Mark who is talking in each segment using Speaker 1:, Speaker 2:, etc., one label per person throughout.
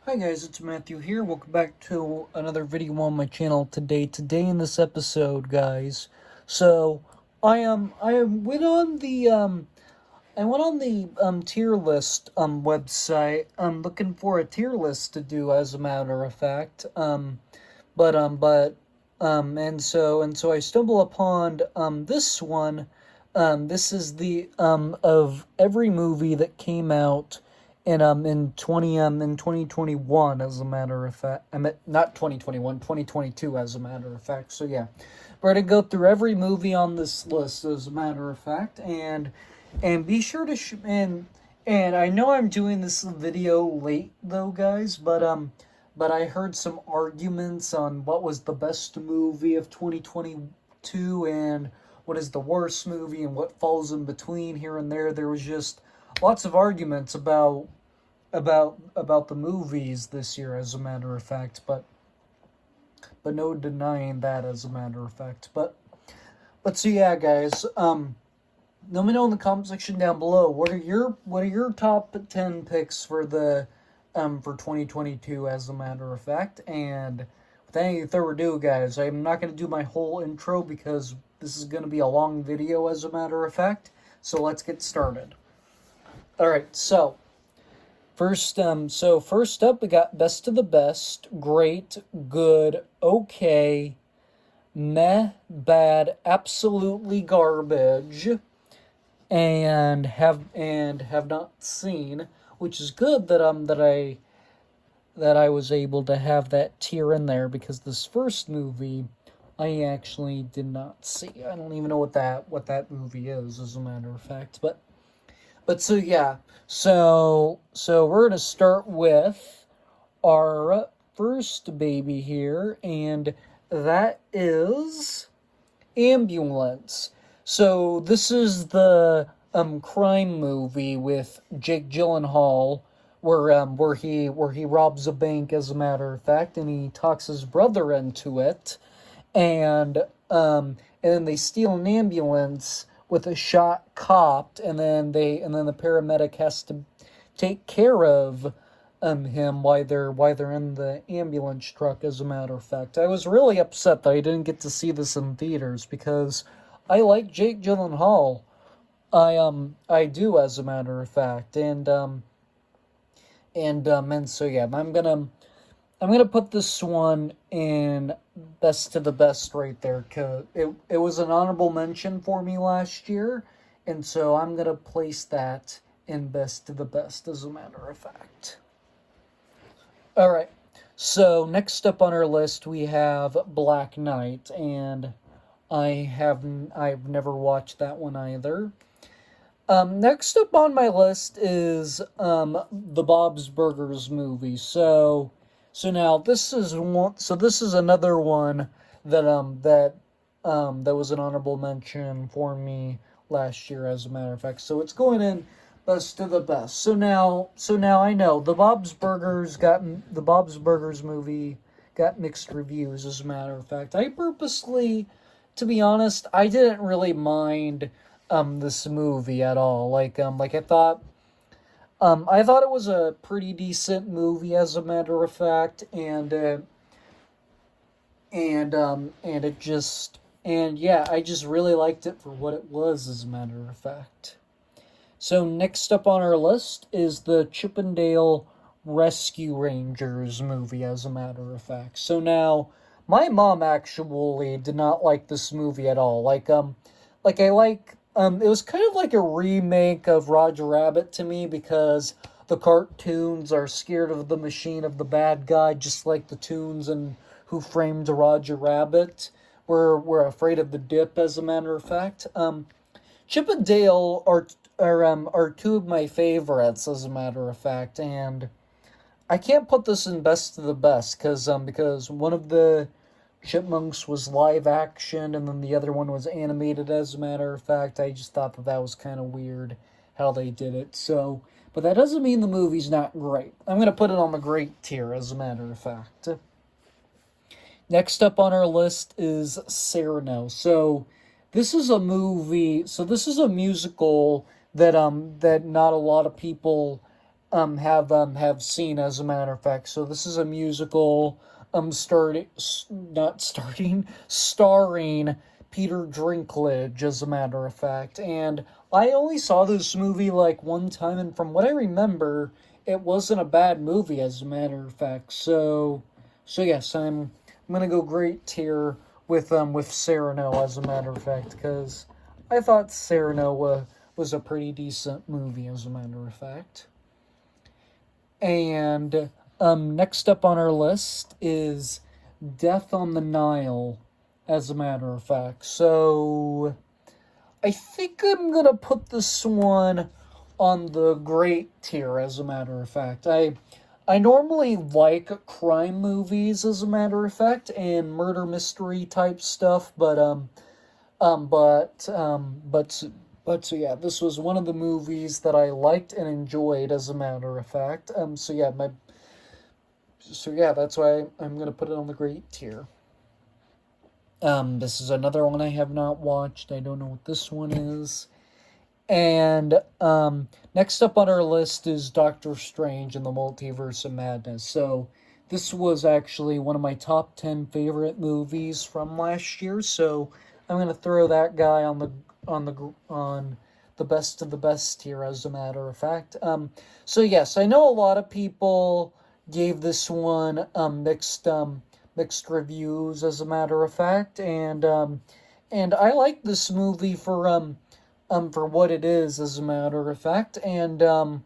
Speaker 1: Hi guys, it's Matthew here. Welcome back to another video on my channel today. Today in this episode, guys. So I went on the tier list website looking for a tier list to do, as a matter of fact. And so I stumble upon this one. This is the of every movie that came out in 2021, as a matter of fact. I meant not 2021, 2022, as a matter of fact. So yeah, we're gonna go through every movie on this list, as a matter of fact, and be sure to and I know I'm doing this video late though, guys, but I heard some arguments on what was the best movie of 2022 and what is the worst movie and what falls in between here and there. There was just lots of arguments about the movies this year, as a matter of fact, but no denying that, as a matter of fact. But so yeah, guys, let me know in the comment section down below what are your top 10 picks for 2022, as a matter of fact. And without any further ado, guys, I'm not going to do my whole intro because this is going to be a long video, as a matter of fact. So let's get started. All right, first up, we got best of the best, great, good, okay, meh, bad, absolutely garbage, and have not seen, which is good that I was able to have that tier in there, because this first movie I actually did not see. I don't even know what that movie is, as a matter of fact, but so yeah, so we're gonna start with our first baby here, and that is Ambulance. So this is the crime movie with Jake Gyllenhaal, where he robs a bank, as a matter of fact, and he talks his brother into it, and and then they steal an ambulance with a shot cop, and then the paramedic has to take care of him while they're in the ambulance truck, as a matter of fact. I was really upset that I didn't get to see this in theaters, because I like Jake Gyllenhaal. I do, as a matter of fact. And so yeah, I'm gonna put this one in best to the best right there, cause it was an honorable mention for me last year, and so I'm gonna place that in best to the best, as a matter of fact. All right. So next up on our list we have Black Knight, and I've never watched that one either. Next up on my list is the Bob's Burgers movie. So now this is one. So this is another one that was an honorable mention for me last year, as a matter of fact. So it's going in best to the best. So now I know the Bob's Burgers movie got mixed reviews, as a matter of fact. I purposely, to be honest, I didn't really mind this movie at all. Like I thought it was a pretty decent movie, as a matter of fact, and it just and yeah, I just really liked it for what it was, as a matter of fact. So next up on our list is the Chippendale Rescue Rangers movie, as a matter of fact. So now, my mom actually did not like this movie at all. It was kind of like a remake of Roger Rabbit to me, because the cartoons are scared of the machine, of the bad guy, just like the Toons and Who Framed Roger Rabbit were afraid of the Dip, as a matter of fact. Chip and Dale are two of my favorites, as a matter of fact, and I can't put this in best to the best, because one of the Chipmunks was live action, and then the other one was animated, as a matter of fact. I just thought that was kind of weird how they did it. So, but that doesn't mean the movie's not great. I'm going to put it on the great tier, as a matter of fact. Next up on our list is Cyrano. This is a movie. So this is a musical that not a lot of people have seen, as a matter of fact. So this is a musical starring Peter Dinklage, as a matter of fact. And I only saw this movie like one time, and from what I remember, it wasn't a bad movie, as a matter of fact. So yes, I'm gonna go great tier with Cyrano, as a matter of fact, because I thought Cyrano was a pretty decent movie, as a matter of fact. And next up on our list is Death on the Nile, as a matter of fact. So I think I'm gonna put this one on the great tier, as a matter of fact. I normally like crime movies, as a matter of fact, and murder mystery type stuff, um but um but but so yeah, this was one of the movies that I liked and enjoyed, as a matter of fact. So yeah, that's why I'm gonna put it on the great tier. This is another one I have not watched. I don't know what this one is. And next up on our list is Doctor Strange and the Multiverse of Madness. So this was actually one of my top 10 favorite movies from last year. So I'm gonna throw that guy on the best of the best here, as a matter of fact. So yes, I know a lot of people gave this one mixed reviews, as a matter of fact, and I like this movie for what it is, as a matter of fact, I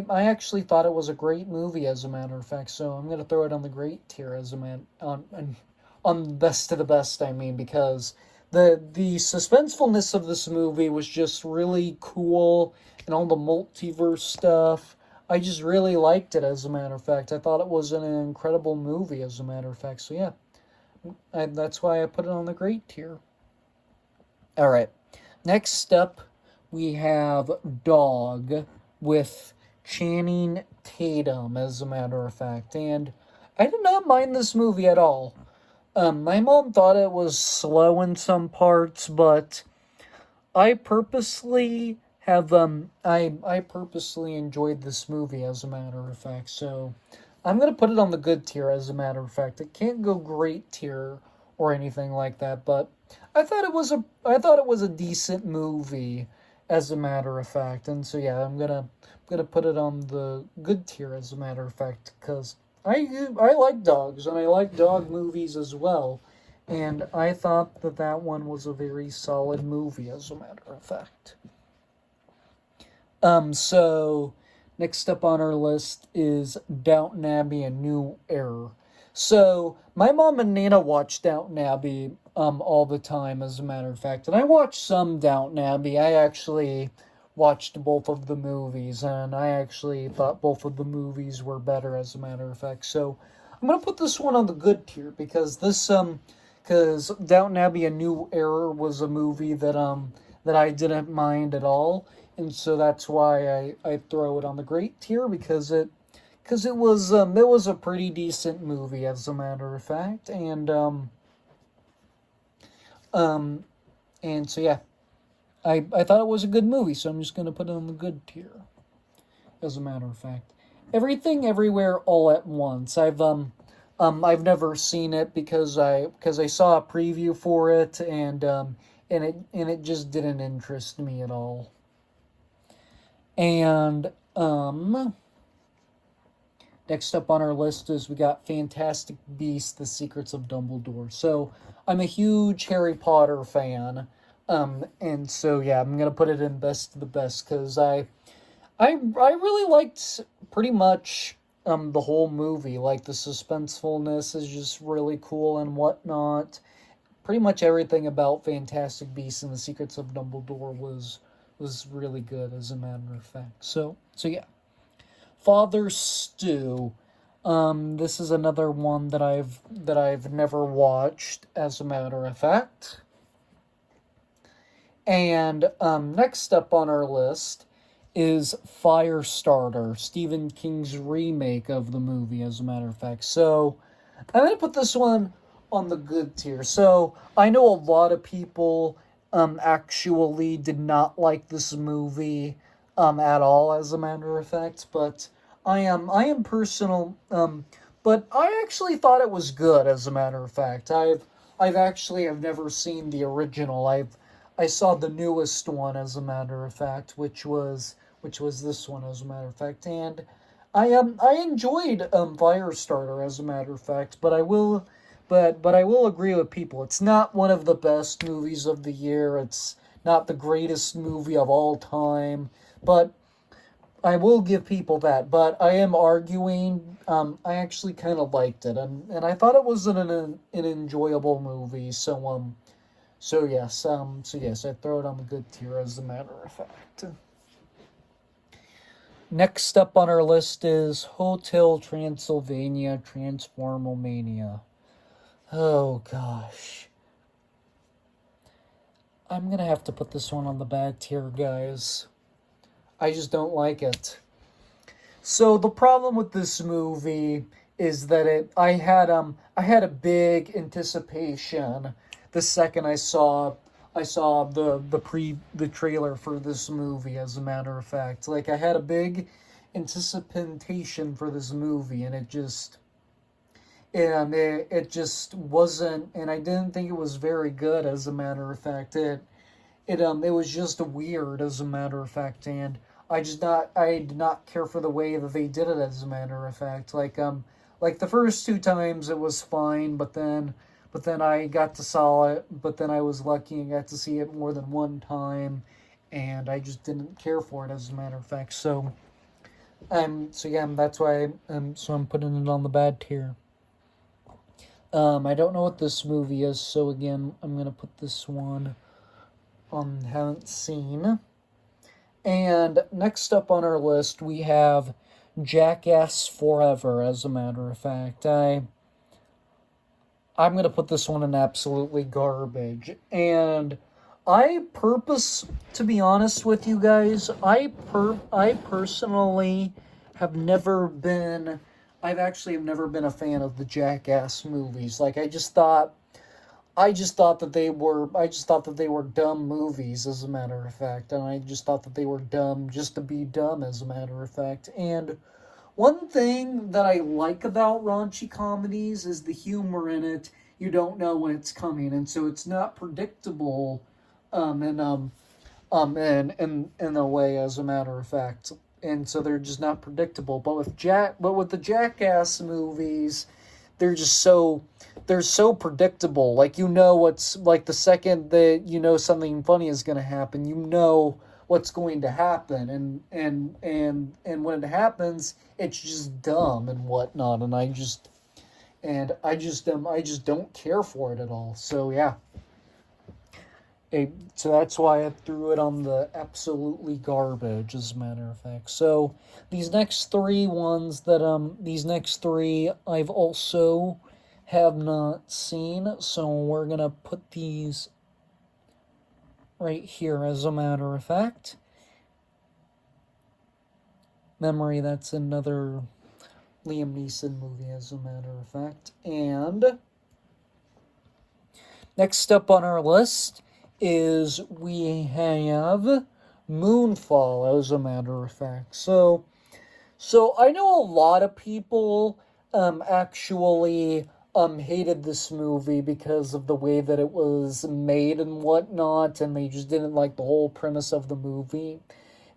Speaker 1: actually thought it was a great movie, as a matter of fact. So I'm gonna throw it on the great tier, as a man on best of the best. I mean, because the suspensefulness of this movie was just really cool, and all the multiverse stuff. I just really liked it, as a matter of fact. I thought it was an incredible movie, as a matter of fact. So yeah, that's why I put it on the great tier. All right. Next up, we have Dog with Channing Tatum, as a matter of fact. And I did not mind this movie at all. My mom thought it was slow in some parts, but I purposely I purposely enjoyed this movie, as a matter of fact. So I'm gonna put it on the good tier, as a matter of fact. It can't go great tier or anything like that, but I thought it was a decent movie, as a matter of fact. And so yeah, I'm gonna put it on the good tier, as a matter of fact, because I like dogs, and I like dog movies as well. And I thought that one was a very solid movie, as a matter of fact. So next up on our list is Downton Abbey: A New Era. So my mom and Nana watch Downton Abbey all the time, as a matter of fact, and I watched some Downton Abbey. I actually watched both of the movies, and I actually thought both of the movies were better, as a matter of fact. So I'm gonna put this one on the good tier, because Downton Abbey: A New Era was a movie that I didn't mind at all, and so that's why I throw it on the great tier, because it was a pretty decent movie, as a matter of fact, um and so yeah, I thought it was a good movie, so I'm just gonna put it on the good tier, as a matter of fact. Everything Everywhere All at Once. I've never seen it, because I saw a preview for it, and it just didn't interest me at all. And next up on our list is we got Fantastic Beasts: The Secrets of Dumbledore. So I'm a huge Harry Potter fan. And so yeah, I'm gonna put it in best of the best, because I really liked pretty much the whole movie. Like, the suspensefulness is just really cool and whatnot. Pretty much everything about Fantastic Beasts and the Secrets of Dumbledore was really good, as a matter of fact. So yeah. Father Stew. This is another one that I've never watched, as a matter of fact. And next up on our list is Firestarter, Stephen King's remake of the movie, as a matter of fact. So I'm going to put this one on the good tier. So I know a lot of people actually did not like this movie. at all, as a matter of fact. But I am personal. But I actually thought it was good, as a matter of fact. I've never seen the original. I saw the newest one, as a matter of fact, which was this one, as a matter of fact, and I enjoyed Firestarter, as a matter of fact, but I will agree with people. It's not one of the best movies of the year. It's not the greatest movie of all time, but I will give people that. But I am arguing. I actually kind of liked it, and I thought it was an enjoyable movie. So yes, I throw it on the good tier, as a matter of fact. Next up on our list is Hotel Transylvania Transformomania. Oh gosh. I'm gonna have to put this one on the bad tier, guys. I just don't like it. So the problem with this movie is that I had a big anticipation the second I saw the trailer for this movie, as a matter of fact. Like, I had a big anticipation for this movie, and it just wasn't, and I didn't think it was very good, as a matter of fact. It was just weird, as a matter of fact, and I did not care for the way that they did it, as a matter of fact. Like the first two times it was fine, but then I got to saw it, but then I was lucky and got to see it more than one time, and I just didn't care for it, as a matter of fact. So yeah, that's why I'm putting it on the bad tier. I don't know what this movie is, so again, I'm gonna put this one on haven't seen. And next up on our list, we have Jackass Forever, as a matter of fact. I'm going to put this one in absolutely garbage. And to be honest with you guys, I personally have never been, I've actually have never been a fan of the Jackass movies. Like, I just thought that they were dumb movies, as a matter of fact, and I just thought that they were dumb just to be dumb, as a matter of fact. And one thing that I like about raunchy comedies is the humor in it. You don't know when it's coming, and so it's not predictable, and in a way, as a matter of fact. And so they're just not predictable. But with the Jackass movies, they're just so predictable. Like, what's, like, the second that something funny is going to happen, what's going to happen, and when it happens, it's just dumb and whatnot, and I just don't care for it at all. So yeah. So that's why I threw it on the absolutely garbage, as a matter of fact. So these next three I've also have not seen, so we're gonna put these right here, as a matter of fact. Memory, that's another Liam Neeson movie, as a matter of fact. And next up on our list is we have Moonfall, as a matter of fact. So I know a lot of people actually hated this movie because of the way that it was made and whatnot, and they just didn't like the whole premise of the movie.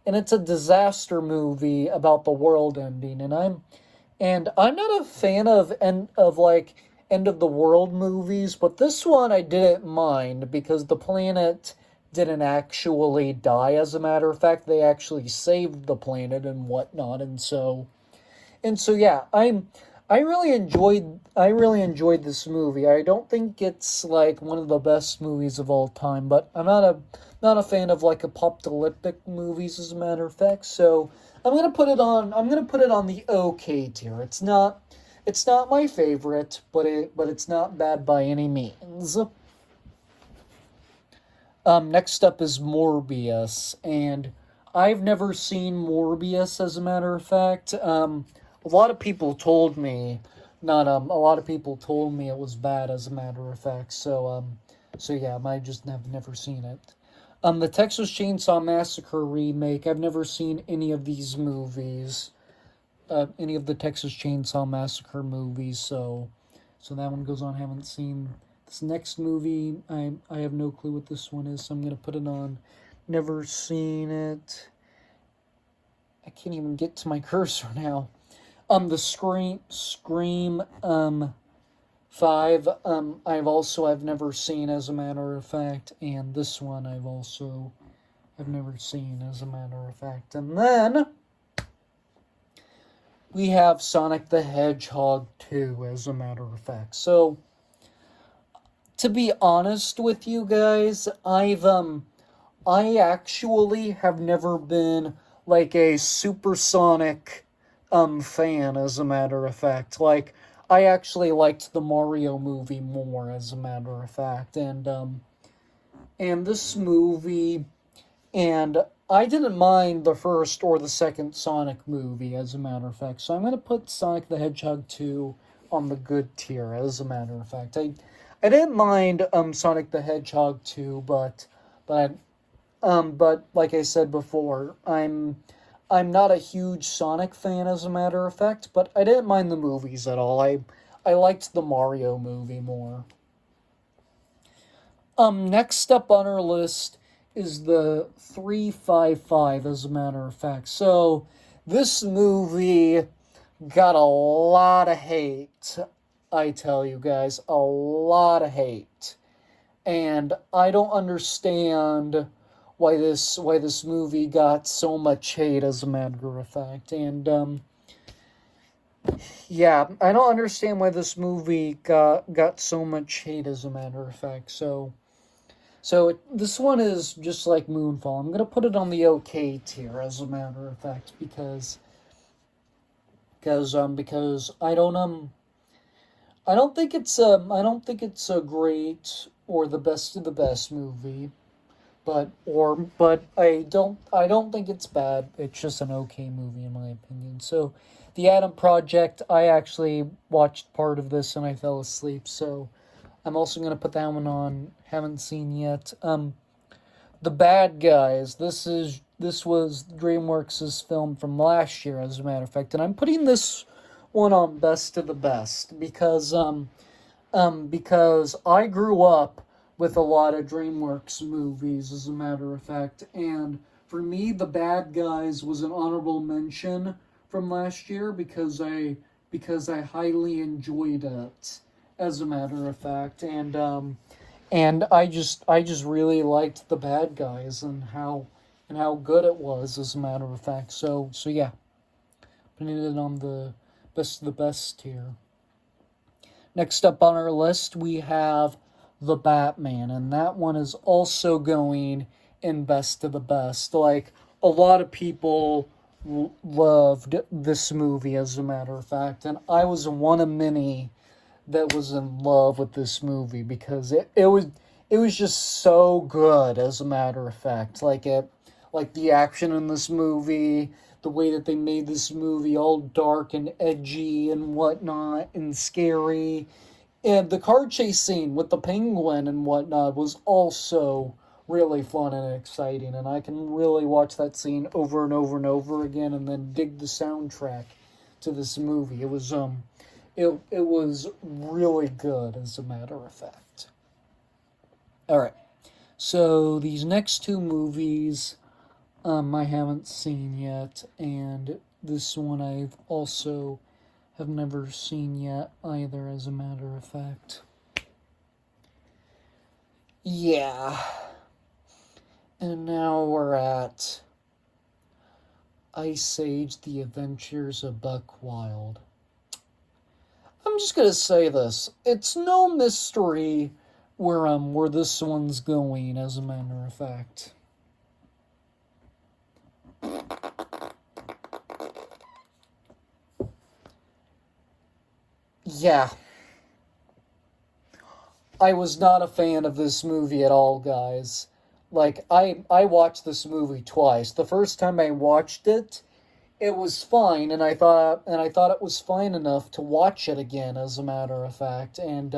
Speaker 1: And it's a disaster movie about the world ending, and I'm not a fan of end of the world movies, but this one I didn't mind because the planet didn't actually die. As a matter of fact, they actually saved the planet and whatnot, and so yeah, I really enjoyed this movie. I don't think it's like one of the best movies of all time, but I'm not a fan of like apocalyptic movies, as a matter of fact. So I'm gonna put it on the okay tier. It's not my favorite, but it's not bad by any means. Next up is Morbius, and I've never seen Morbius, as a matter of fact. A lot of people told me, not a lot of people told me it was bad, as a matter of fact. So yeah, I just have never seen it. The Texas Chainsaw Massacre remake, I've never seen any of these movies. Any of the Texas Chainsaw Massacre movies, so that one goes on. I haven't seen this next movie. I have no clue what this one is, so I'm gonna put it on. Never seen it. I can't even get to my cursor now. The Scream 5. I've never seen, as a matter of fact, and this one I've never seen, as a matter of fact. And then we have Sonic the Hedgehog 2, as a matter of fact. So, to be honest with you guys, I actually have never been like a Supersonic fan, as a matter of fact. Like, I actually liked the Mario movie more, as a matter of fact. And this movie, and I didn't mind the first or the second Sonic movie, as a matter of fact. So I'm going to put Sonic the Hedgehog 2 on the good tier, as a matter of fact. I didn't mind Sonic the Hedgehog 2, but like I said before, I'm not a huge Sonic fan, as a matter of fact, but I didn't mind the movies at all. I liked the Mario movie more. Next up on our list is the 355, as a matter of fact. So, this movie got a lot of hate, I tell you guys, a lot of hate. And I don't understand why this movie got so much hate, as a matter of fact. And yeah, I don't understand why this movie got so much hate, as a matter of fact. This one is just like Moonfall. I'm gonna put it on the okay tier, as a matter of fact, because I don't think it's a great or the best of the best movie, but I don't think it's bad. It's just an okay movie, in my opinion. So, The Adam Project, I actually watched part of this and I fell asleep, so I'm also going to put that one on. Haven't seen yet. The Bad Guys. This was DreamWorks' film from last year, as a matter of fact, and I'm putting this one on best of the best because I grew up with a lot of DreamWorks movies, as a matter of fact, and for me, The Bad Guys was an honorable mention from last year because I highly enjoyed it, as a matter of fact, and I just really liked The Bad Guys and how good it was, as a matter of fact. So yeah, putting it on the best of the best tier. Next up on our list, we have The Batman, and that one is also going in best of the best. Like, a lot of people loved this movie, as a matter of fact, and I was one of many that was in love with this movie because it was just so good, as a matter of fact. Like the action in this movie, the way that they made this movie all dark and edgy and whatnot and scary. And the car chase scene with the penguin and whatnot was also really fun and exciting. And I can really watch that scene over and over and over again and then dig the soundtrack to this movie. It was really good, as a matter of fact. Alright. So these next two movies I haven't seen yet, and this one I've also have never seen yet either, as a matter of fact. Yeah. And now we're at Ice Age: The Adventures of Buck Wild. I'm just gonna say this. It's no mystery where this one's going, as a matter of fact. Yeah. I was not a fan of this movie at all, guys. Like, I watched this movie twice. The first time I watched it, it was fine, and I thought it was fine enough to watch it again, as a matter of fact. And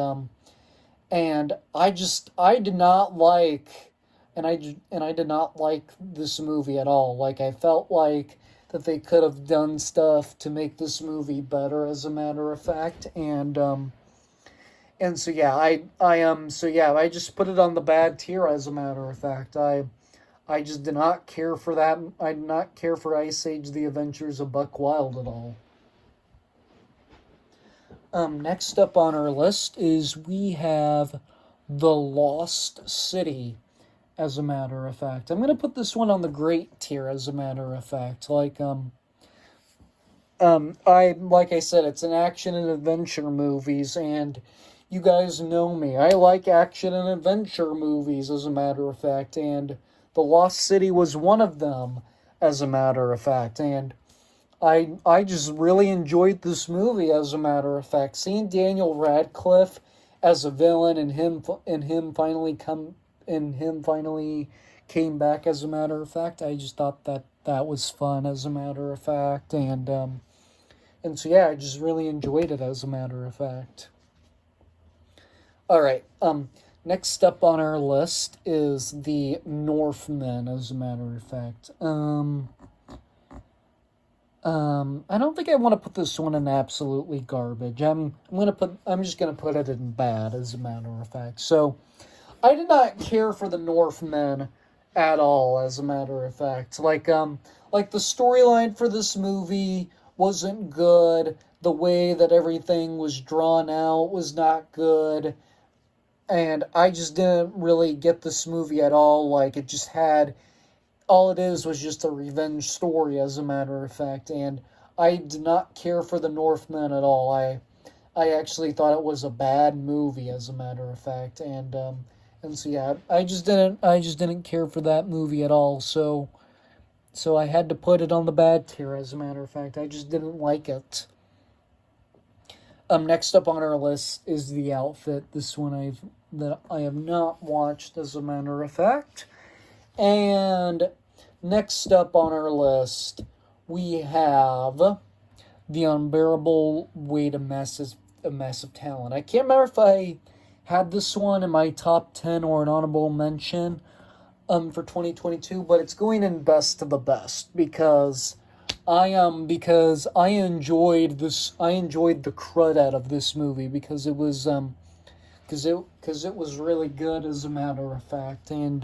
Speaker 1: I did not like and I did not like this movie at all. Like, I felt like that they could have done stuff to make this movie better, as a matter of fact, and so yeah, I just put it on the bad tier, as a matter of fact. I just did not care for that. I did not care for Ice Age: The Adventures of Buck Wild at all. Next up on our list is we have The Lost City, as a matter of fact. I'm gonna put this one on the great tier, as a matter of fact. Like I said, it's an action and adventure movies, and you guys know me. I like action and adventure movies, as a matter of fact, and The Lost City was one of them, as a matter of fact, and I just really enjoyed this movie, as a matter of fact. Seeing Daniel Radcliffe as a villain, and him finally came back, as a matter of fact. I just thought that that was fun, as a matter of fact, and so yeah, I just really enjoyed it, as a matter of fact. All right. Next up on our list is The Northman, as a matter of fact. I don't think I want to put this one in absolutely garbage. I'm just gonna put it in bad, as a matter of fact. So, I did not care for The Northman at all, as a matter of fact. Like the storyline for this movie wasn't good. The way that everything was drawn out was not good. And I just didn't really get this movie at all. Like, it just had, all it is was just a revenge story, as a matter of fact, and I did not care for The Northman at all. I actually thought it was a bad movie, as a matter of fact, and so yeah, I just didn't care for that movie at all. So I had to put it on the bad tier, as a matter of fact. I just didn't like it. Next up on our list is The Outfit. This one I have not watched, as a matter of fact. And next up on our list, we have The Unbearable Weight of Massive Talent. I can't remember if I had this one in my top 10 or an honorable mention for 2022, but it's going in best to the best because I enjoyed the crud out of this movie because it was because it was really good, as a matter of fact, and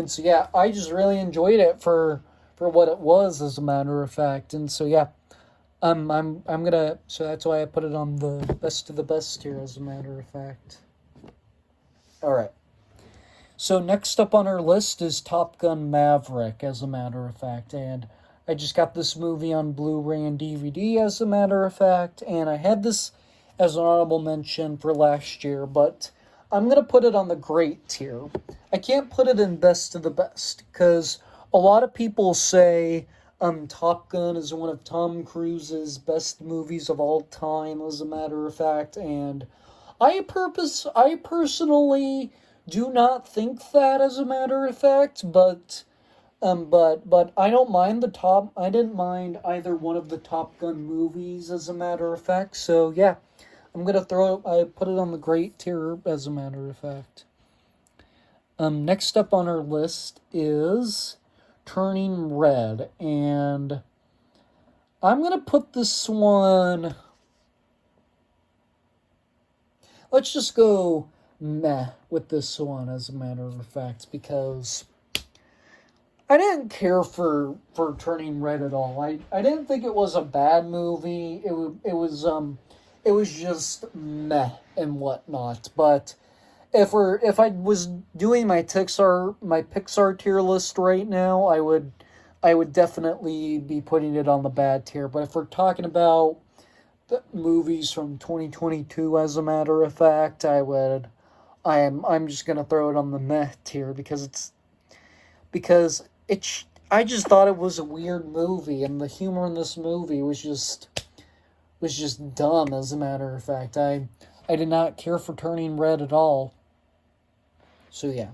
Speaker 1: so yeah, I just really enjoyed it for what it was, as a matter of fact, and so yeah, I'm gonna, so that's why I put it on the best of the best here, as a matter of fact. All right. So next up on our list is Top Gun Maverick, as a matter of fact, and I just got this movie on Blu-ray and DVD, as a matter of fact, and I had this as an honorable mention for last year, but I'm going to put it on the great tier. I can't put it in best of the best, because a lot of people say Top Gun is one of Tom Cruise's best movies of all time, as a matter of fact, and I personally do not think that, as a matter of fact, but I don't mind I didn't mind either one of the Top Gun movies, as a matter of fact, so yeah, I put it on the great tier, as a matter of fact. Next up on our list is Turning Red, and I'm gonna put this one, let's just go meh with this one, as a matter of fact, because I didn't care for Turning Red at all. I didn't think it was a bad movie. It was just meh and whatnot. But if I was doing my Pixar tier list right now, I would definitely be putting it on the bad tier. But if we're talking about the movies from 2022, as a matter of fact, I'm just gonna throw it on the meh tier because I just thought it was a weird movie, and the humor in this movie was just dumb, as a matter of fact. I did not care for Turning Red at all. So yeah,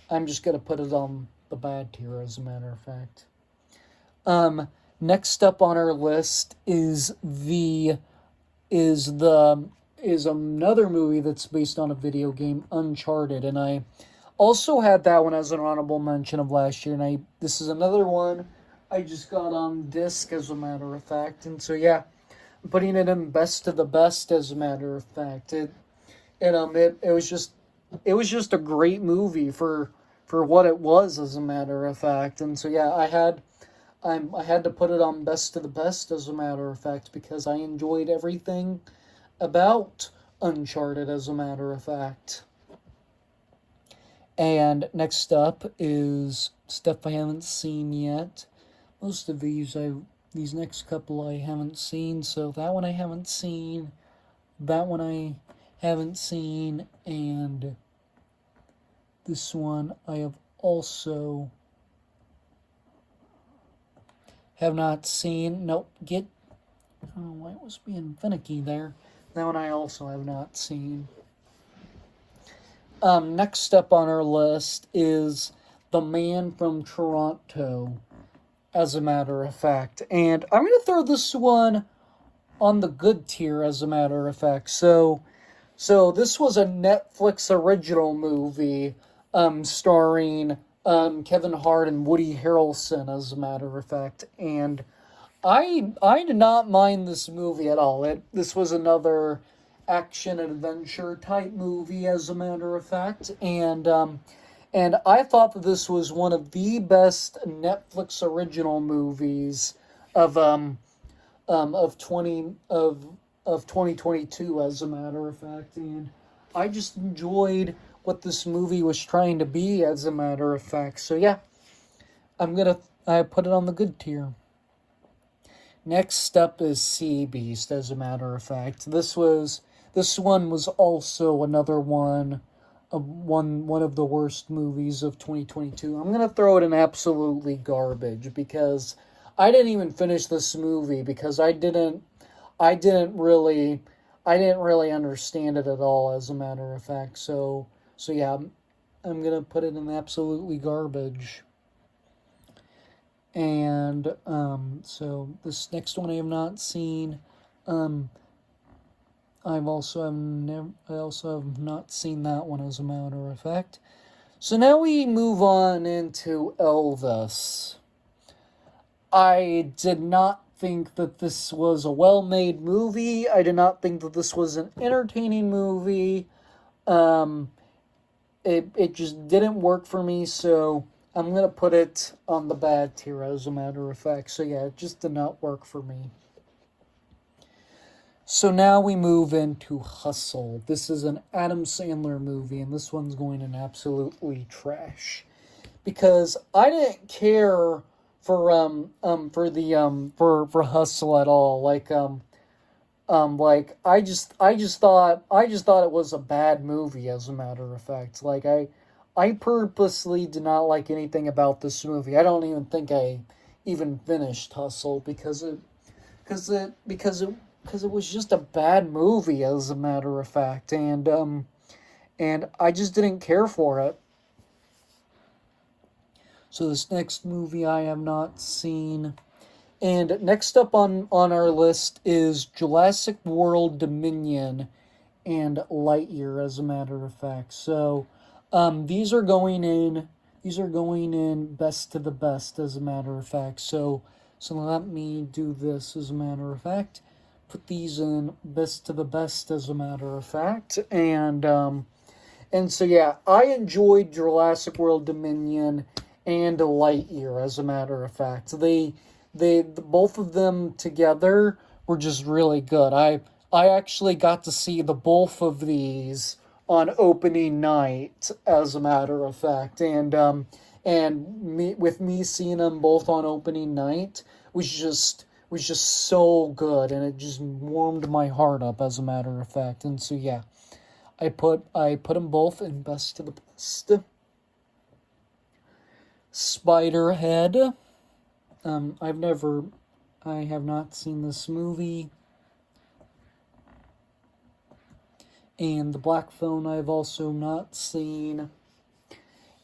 Speaker 1: I'm just gonna put it on the bad tier, as a matter of fact. Next up on our list is another movie that's based on a video game, Uncharted, and Also had that one as an honorable mention of last year, and this is another one I just got on disc, as a matter of fact. And so yeah, I'm putting it in best of the best, as a matter of fact. It was just a great movie for what it was, as a matter of fact. And so yeah, I had to put it on best of the best, as a matter of fact, because I enjoyed everything about Uncharted, as a matter of fact. And next up is stuff I haven't seen yet. Most of these next couple I haven't seen, so that one I haven't seen, that one I haven't seen, and this one I have not seen. Nope, I was being finicky there. That one I also have not seen. Next up on our list is The Man from Toronto, as a matter of fact. And I'm going to throw this one on the good tier, as a matter of fact. So this was a Netflix original movie, starring Kevin Hart and Woody Harrelson, as a matter of fact. And I did not mind this movie at all. This was another action adventure type movie, as a matter of fact, and I thought that this was one of the best Netflix original movies of of 2022, as a matter of fact, and I just enjoyed what this movie was trying to be, as a matter of fact. So yeah, I put it on the good tier. Next up is Sea Beast, as a matter of fact. This one was also another one of the worst movies of 2022. I'm gonna throw it in absolutely garbage, because I didn't even finish this movie, because I didn't really understand it at all, as a matter of fact. So yeah, I'm gonna put it in absolutely garbage. And so this next one I have not seen. I also have not seen that one, as a matter of fact. So now we move on into Elvis. I did not think that this was a well-made movie. I did not think that this was an entertaining movie. It just didn't work for me, so I'm gonna put it on the bad tier, as a matter of fact. So yeah, it just did not work for me. So now we move into Hustle. This is an Adam Sandler movie, and this one's going in absolutely trash, because I didn't care for Hustle at all. I just thought it was a bad movie, as a matter of fact. I purposely did not like anything about this movie. I don't even think I even finished Hustle, because it was just a bad movie, as a matter of fact, and I just didn't care for it. So this next movie I have not seen. And next up on our list is Jurassic World Dominion and Lightyear, as a matter of fact. So these are going in best to the best, as a matter of fact. So let me do this, as a matter of fact. Put these in best to the best, as a matter of fact. And so yeah, I enjoyed Jurassic World Dominion and Lightyear, as a matter of fact. Both of them together were just really good. I actually got to see the both of these on opening night, as a matter of fact, with me seeing them both on opening night was just so good, and it just warmed my heart up, as a matter of fact. And so yeah, I put them both in best to the best. Spiderhead. I have not seen this movie. And The Black Phone I've also not seen.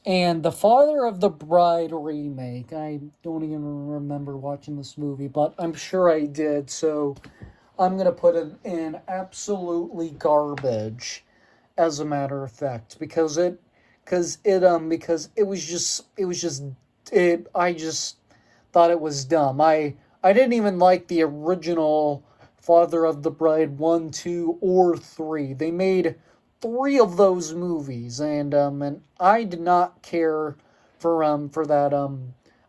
Speaker 1: And The Father of the Bride remake. I don't even remember watching this movie, but I'm sure I did, so I'm going to put it in absolutely garbage, as a matter of fact, because it because I just thought it was dumb. I didn't even like the original Father of the Bride 1, 2, or 3. They made 3 of those movies, and I did not care for that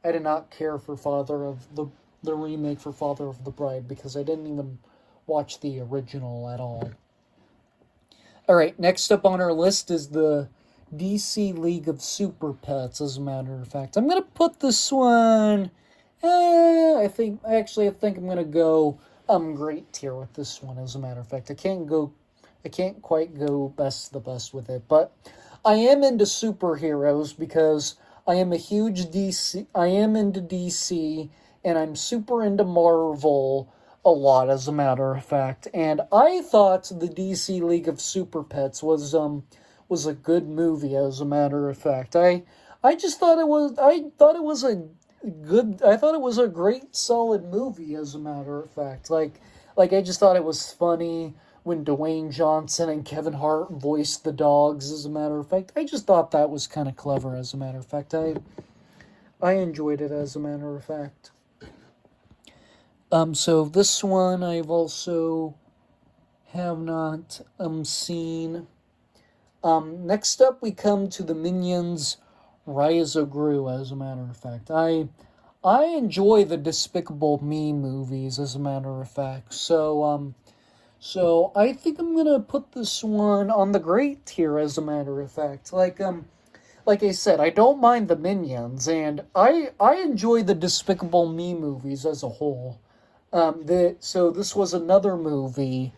Speaker 1: I did not care for Father of the remake for Father of the Bride because I didn't even watch the original at all. Alright, next up on our list is the DC League of Super Pets, as a matter of fact. I'm going to put this one. I think I'm going to go great tier with this one, as a matter of fact. I can't quite go best the best with it, but I am into superheroes because I am into DC, and I'm super into Marvel a lot, as a matter of fact. And I thought the DC League of Super Pets was a good movie, as a matter of fact. I just thought I thought it was a great solid movie, as a matter of fact. Like I just thought it was funny when Dwayne Johnson and Kevin Hart voiced the dogs, as a matter of fact. I just thought that was kind of clever, as a matter of fact. I enjoyed it, as a matter of fact. So this one I've also have not seen. Next up we come to the Minions Rise of Gru, as a matter of fact. I enjoy the Despicable Me movies, as a matter of fact. So I think I'm gonna put this one on the great tier, as a matter of fact. Like I said, I don't mind the Minions, and I enjoy the Despicable Me movies as a whole. So this was another movie.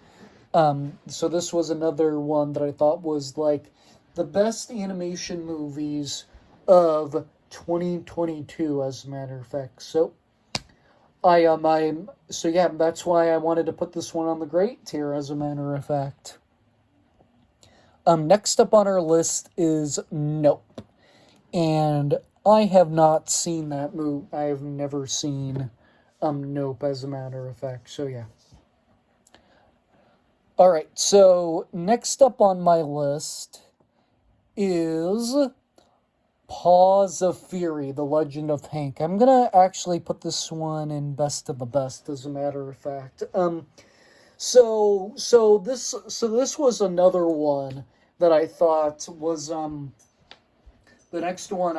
Speaker 1: So this was another one that I thought was like the best animation movies of 2022, as a matter of fact. So yeah, that's why I wanted to put this one on the great tier, as a matter of fact. Next up on our list is Nope, and I have not seen that movie. I have never seen Nope, as a matter of fact. So yeah. All right. So next up on my list is Paws of Fury: The Legend of Hank. I'm gonna actually put this one in best of the best, as a matter of fact. This was another one that I thought was the next one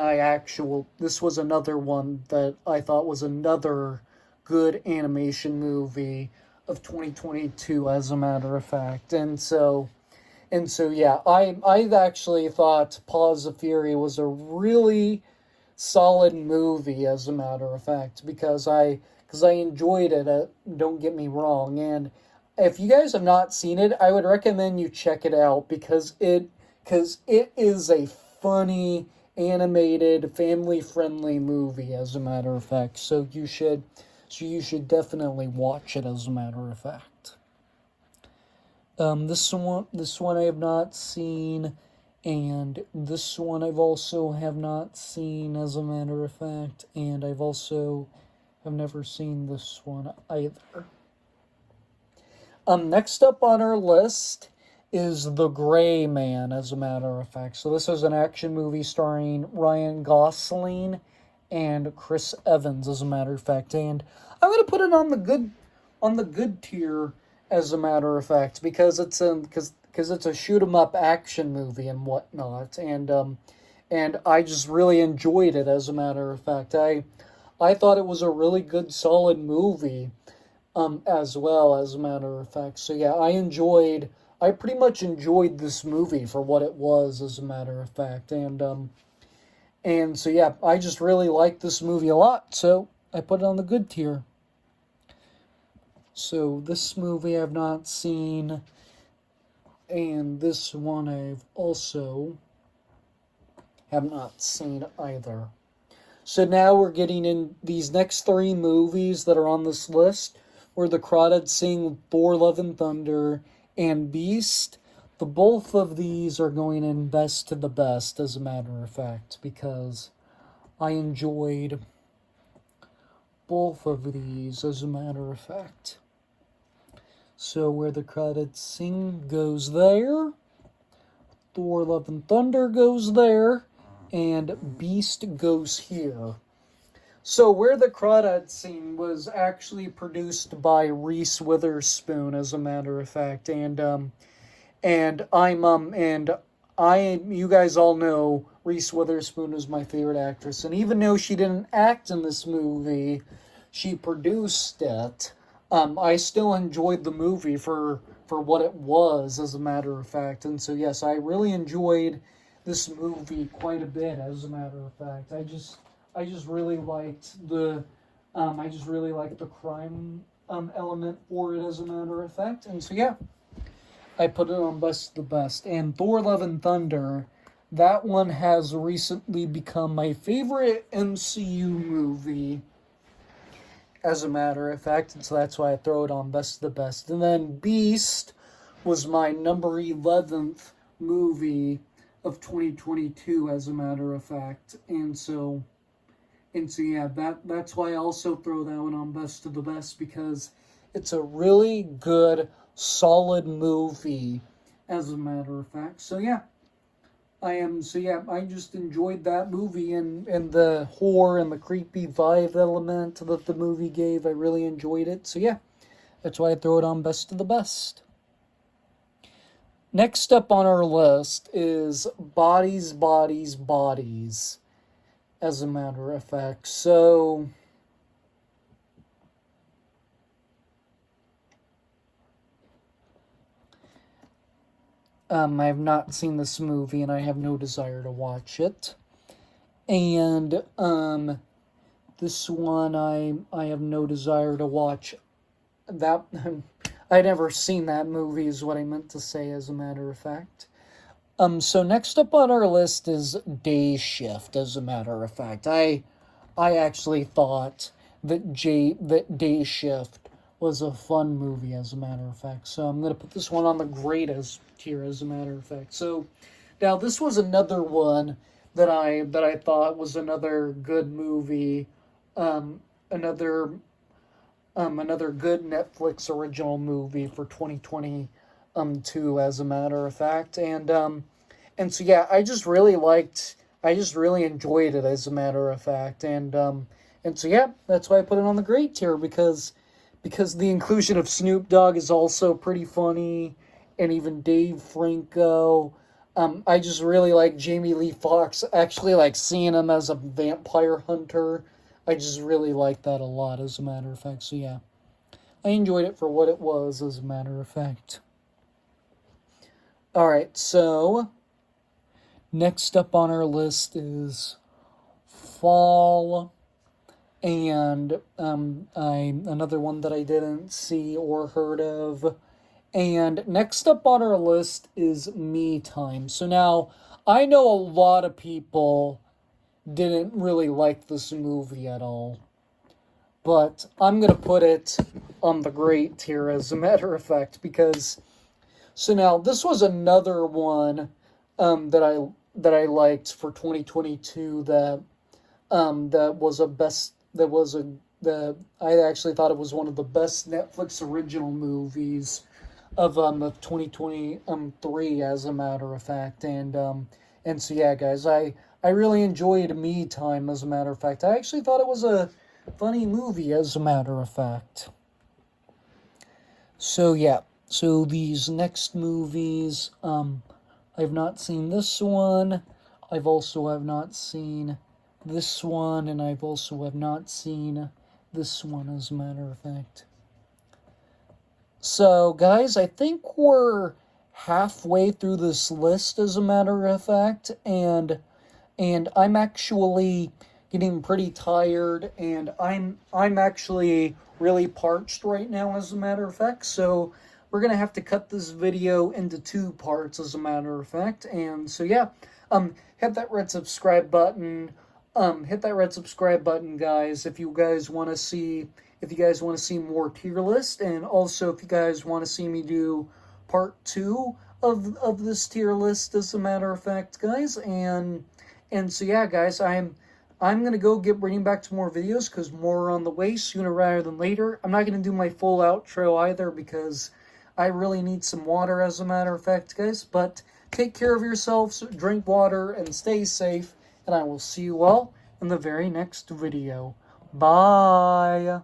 Speaker 1: this was another one that I thought was another good animation movie of 2022, as a matter of fact. And so yeah, I've actually thought Paws of Fury was a really solid movie, as a matter of fact, because I enjoyed it. Don't get me wrong, and if you guys have not seen it, I would recommend you check it out because it is a funny, animated, family-friendly movie, as a matter of fact. So you should definitely watch it, as a matter of fact. This one I have not seen, and this one I've also have not seen, as a matter of fact, and I've also have never seen this one either. Next up on our list is The Gray Man, as a matter of fact. So this is an action movie starring Ryan Gosling and Chris Evans, as a matter of fact, and I'm gonna put it on the good tier, as a matter of fact, because it's a shoot 'em up action movie and whatnot, and I just really enjoyed it, as a matter of fact. I thought it was a really good, solid movie, as well, as a matter of fact. So yeah, I pretty much enjoyed this movie for what it was, as a matter of fact, and so yeah, I just really liked this movie a lot, so I put it on the good tier. So this movie I've not seen, and this one I've also have not seen either. So now we're getting in these next 3 movies that are on this list were The Crawdads Sing, Thor: Love and Thunder, and Beast. The both of these are going in best to the best, as a matter of fact, because I enjoyed both of these, as a matter of fact. So Where the Crawdads Sing goes there. Thor Love and Thunder goes there, and Beast goes here. So Where the Crawdads Sing was actually produced by Reese Witherspoon, as a matter of fact, you guys all know Reese Witherspoon is my favorite actress, and even though she didn't act in this movie, she produced it. I still enjoyed the movie for what it was, as a matter of fact, and so yes, I really enjoyed this movie quite a bit, as a matter of fact. I just really liked the crime element for it, as a matter of fact, and so yeah. I put it on Best of the Best. And Thor Love and Thunder, that one has recently become my favorite MCU movie, as a matter of fact. And so that's why I throw it on Best of the Best. And then Beast was my number 11th movie of 2022, as a matter of fact. And so yeah, that's why I also throw that one on Best of the Best, because it's a really good, solid movie, as a matter of fact. So yeah, I just enjoyed that movie, and the horror and the creepy vibe element that the movie gave. I really enjoyed it. So yeah, that's why I throw it on Best of the Best. Next up on our list is Bodies, Bodies, Bodies, as a matter of fact. So I have not seen this movie, and I have no desire to watch it. And this one, I have no desire to watch. That I never seen that movie, is what I meant to say, as a matter of fact. So next up on our list is Day Shift, as a matter of fact. I actually thought that Day Shift was a fun movie, as a matter of fact. So I'm going to put this one on the greatest tier, as a matter of fact. So now this was another one that I thought was another good movie, another good Netflix original movie for 2022, as a matter of fact. And so yeah, I just really enjoyed it, as a matter of fact. And so yeah, that's why I put it on the great tier, because the inclusion of Snoop Dogg is also pretty funny, and even Dave Franco. I just really like Jamie Lee Fox. Actually, like seeing him as a vampire hunter. I just really like that a lot, as a matter of fact. So yeah, I enjoyed it for what it was, as a matter of fact. Alright, so next up on our list is Fall. And another one that I didn't see or heard of. And next up on our list is Me Time. So now, I know a lot of people didn't really like this movie at all, but I'm going to put it on the great tier, as a matter of fact, because so now this was another one that I liked for 2022 that I actually thought it was one of the best Netflix original movies of 2023, as a matter of fact. And so yeah, guys, I really enjoyed Me Time, as a matter of fact. I actually thought it was a funny movie, as a matter of fact. So yeah, so these next movies, I've not seen this one. I've also have not seen this one, and I've also have not seen this one, as a matter of fact. So, guys, I think we're halfway through this list, as a matter of fact, and I'm actually getting pretty tired, and I'm actually really parched right now, as a matter of fact. So we're gonna have to cut this video into 2 parts, as a matter of fact. And so yeah, hit that red subscribe button. Hit that red subscribe button, guys, if you guys want to see more tier list, and also if you guys want to see me do part 2 of this tier list, as a matter of fact, guys. And so yeah, guys, I'm gonna go bringing back to more videos, because more are on the way sooner rather than later. I'm not gonna do my full outro either, because I really need some water, as a matter of fact, guys. But take care of yourselves, drink water, and stay safe. And I will see you all in the very next video. Bye!